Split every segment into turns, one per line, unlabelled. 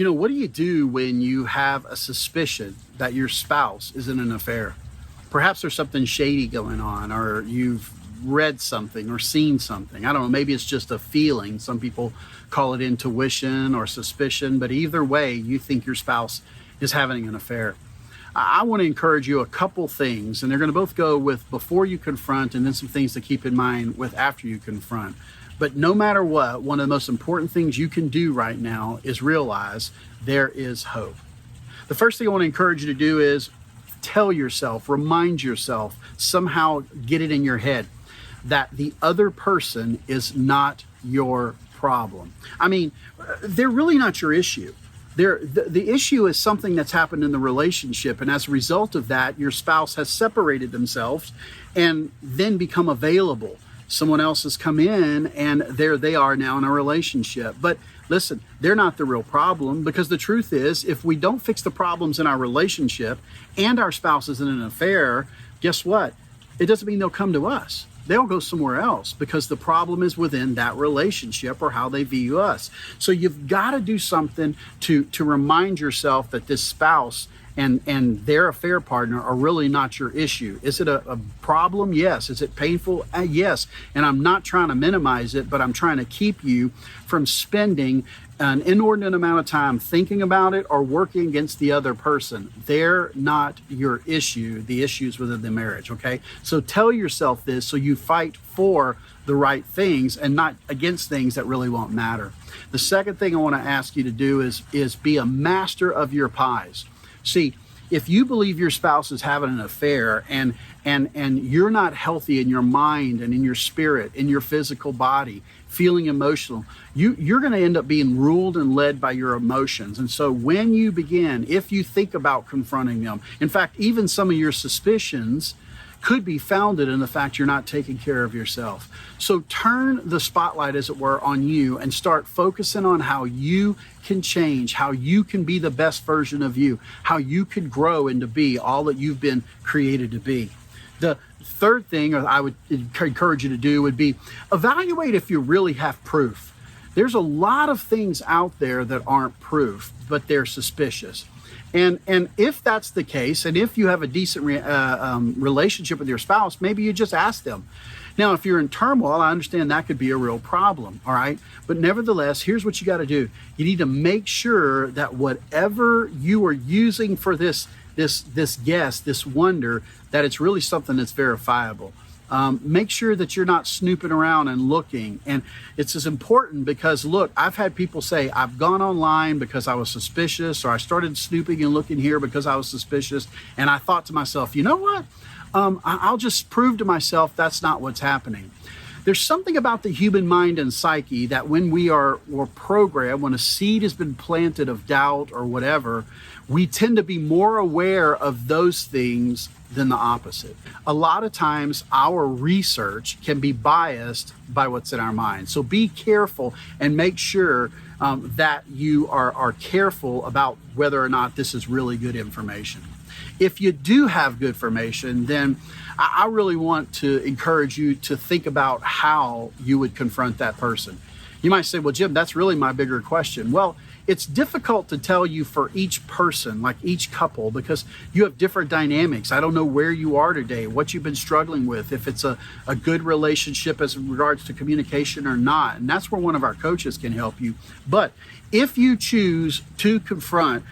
What do you do when you have a suspicion that your spouse is in an affair? Perhaps there's something shady going on, or you've read something or seen something. I don't know, maybe it's just a feeling. Some people call it intuition or suspicion, but either way, you think your spouse is having an affair. I want to encourage you a couple things, and they're going to both go with before you confront and then some things to keep in mind with after you confront. But no matter what, one of the most important things you can do right now is realize there is hope. The first thing I want to encourage you to do is tell yourself, remind yourself, somehow get it in your head that the other person is not your problem. I mean, they're really not your issue. The issue is something that's happened in the relationship, and as a result of that, your spouse has separated themselves and then become available. Someone else has come in, and there they are now in a relationship. But listen, they're not the real problem, because the truth is, if we don't fix the problems in our relationship and our spouse is in an affair, guess what? It doesn't mean they'll come to us. They'll go somewhere else, because the problem is within that relationship or how they view us. So you've got to do something to remind yourself that this spouse and their affair partner are really not your issue. Is it a problem? Yes. Is it painful? Yes. And I'm not trying to minimize it, but I'm trying to keep you from spending an inordinate amount of time thinking about it or working against the other person. They're not your issue. The issue's within the marriage, okay? So tell yourself this so you fight for the right things and not against things that really won't matter. The second thing I want to ask you to do is be a master of your pies. See, if you believe your spouse is having an affair and you're not healthy in your mind and in your spirit, in your physical body, feeling emotional, you're going to end up being ruled and led by your emotions. And so when you begin, if you think about confronting them, in fact, even some of your suspicions could be founded in the fact you're not taking care of yourself. So turn the spotlight, as it were, on you and start focusing on how you can change, how you can be the best version of you, how you can grow into be all that you've been created to be. The third thing I would encourage you to do would be evaluate if you really have proof. There's a lot of things out there that aren't proof, but they're suspicious. And if that's the case, and if you have a decent relationship with your spouse, maybe you just ask them. Now, if you're in turmoil, I understand that could be a real problem, all right? But nevertheless, here's what you got to do. You need to make sure that whatever you are using for this guess, this wonder, that it's really something that's verifiable. Make sure that you're not snooping around and looking. And it's as important because, look, I've had people say, I've gone online because I was suspicious, or I started snooping and looking here because I was suspicious. And I thought to myself, you know what? I'll just prove to myself that's not what's happening. There's something about the human mind and psyche that when we're programmed, when a seed has been planted of doubt or whatever, we tend to be more aware of those things than the opposite. A lot of times our research can be biased by what's in our mind. So be careful and make sure that you are careful about whether or not this is really good information. If you do have good information, then I really want to encourage you to think about how you would confront that person. You might say, well, Jim, that's really my bigger question. Well, it's difficult to tell you for each person, like each couple, because you have different dynamics. I don't know where you are today, what you've been struggling with, if it's a good relationship as regards to communication or not. And that's where one of our coaches can help you. But if you choose to confront,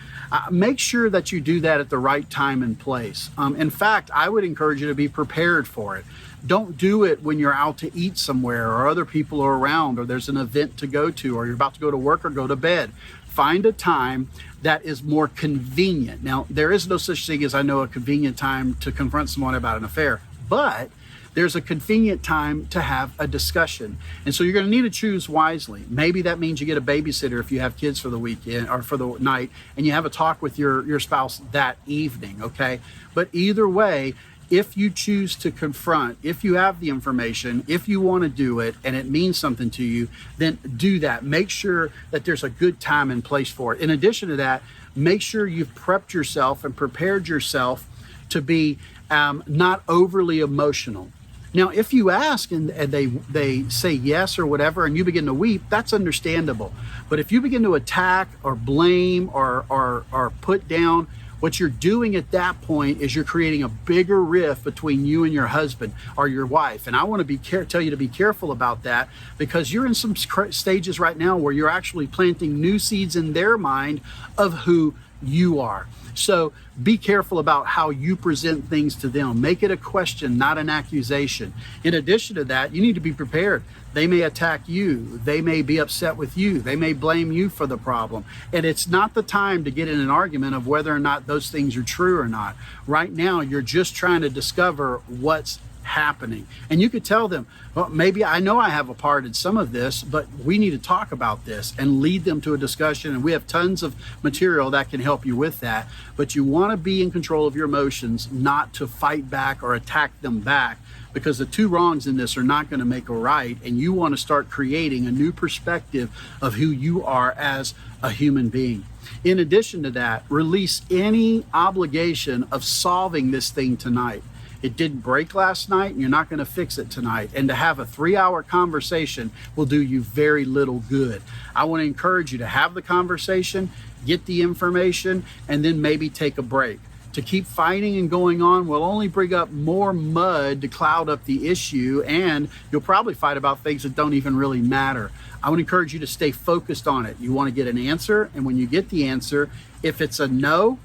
make sure that you do that at the right time and place. In fact, I would encourage you to be prepared for it. Don't do it when you're out to eat somewhere or other people are around or there's an event to go to or you're about to go to work or go to bed. Find a time that is more convenient. Now, there is no such thing as, I know, a convenient time to confront someone about an affair, but there's a convenient time to have a discussion. And so you're going to need to choose wisely. Maybe that means you get a babysitter if you have kids for the weekend or for the night, and you have a talk with your spouse that evening, okay? But either way, if you choose to confront, if you have the information, if you want to do it and it means something to you, then do that. Make sure that there's a good time and place for it. In addition to that, make sure you've prepped yourself and prepared yourself to be not overly emotional. Now, if you ask and they say yes or whatever, and you begin to weep, that's understandable. But if you begin to attack or blame or put down, what you're doing at that point is you're creating a bigger rift between you and your husband or your wife. And I want to tell you to be careful about that, because you're in some stages right now where you're actually planting new seeds in their mind of who you are. So be careful about how you present things to them. Make it a question, not an accusation. In addition to that, you need to be prepared. They may attack you. They may be upset with you. They may blame you for the problem. And it's not the time to get in an argument of whether or not those things are true or not. Right now, you're just trying to discover what's happening. And you could tell them, well, maybe I know I have a part in some of this, but we need to talk about this, and lead them to a discussion. And we have tons of material that can help you with that. But you want to be in control of your emotions, not to fight back or attack them back, because the two wrongs in this are not going to make a right. And you want to start creating a new perspective of who you are as a human being. In addition to that, release any obligation of solving this thing tonight. It didn't break last night, and you're not going to fix it tonight. And to have a 3-hour conversation will do you very little good. I want to encourage you to have the conversation, get the information, and then maybe take a break. To keep fighting and going on will only bring up more mud to cloud up the issue, and you'll probably fight about things that don't even really matter. I would encourage you to stay focused on it. You want to get an answer, and when you get the answer, if it's a no,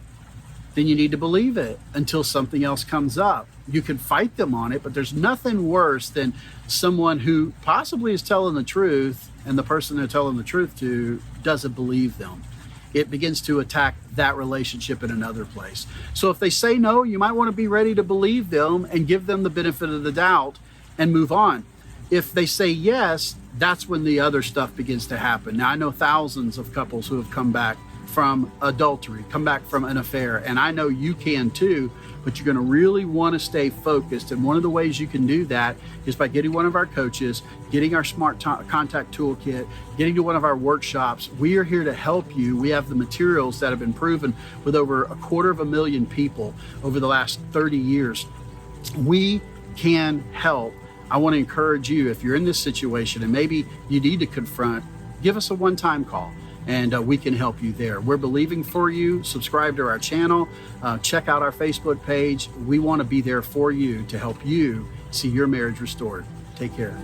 then you need to believe it until something else comes up. You can fight them on it, but there's nothing worse than someone who possibly is telling the truth, and the person they're telling the truth to doesn't believe them. It begins to attack that relationship in another place. So if they say no, you might want to be ready to believe them and give them the benefit of the doubt and move on. If they say yes, that's when the other stuff begins to happen. Now, I know thousands of couples who have come back from adultery, come back from an affair, and I know you can too, but you're going to really want to stay focused. And one of the ways you can do that is by getting one of our coaches, getting our smart contact toolkit, getting to one of our workshops. We are here to help you. We have the materials that have been proven with over 250,000 people over the last 30 years. We can help. I want to encourage you, if you're in this situation and maybe you need to confront, give us a one-time call, and we can help you there. We're believing for you. Subscribe to our channel. Check out our Facebook page. We want to be there for you to help you see your marriage restored. Take care.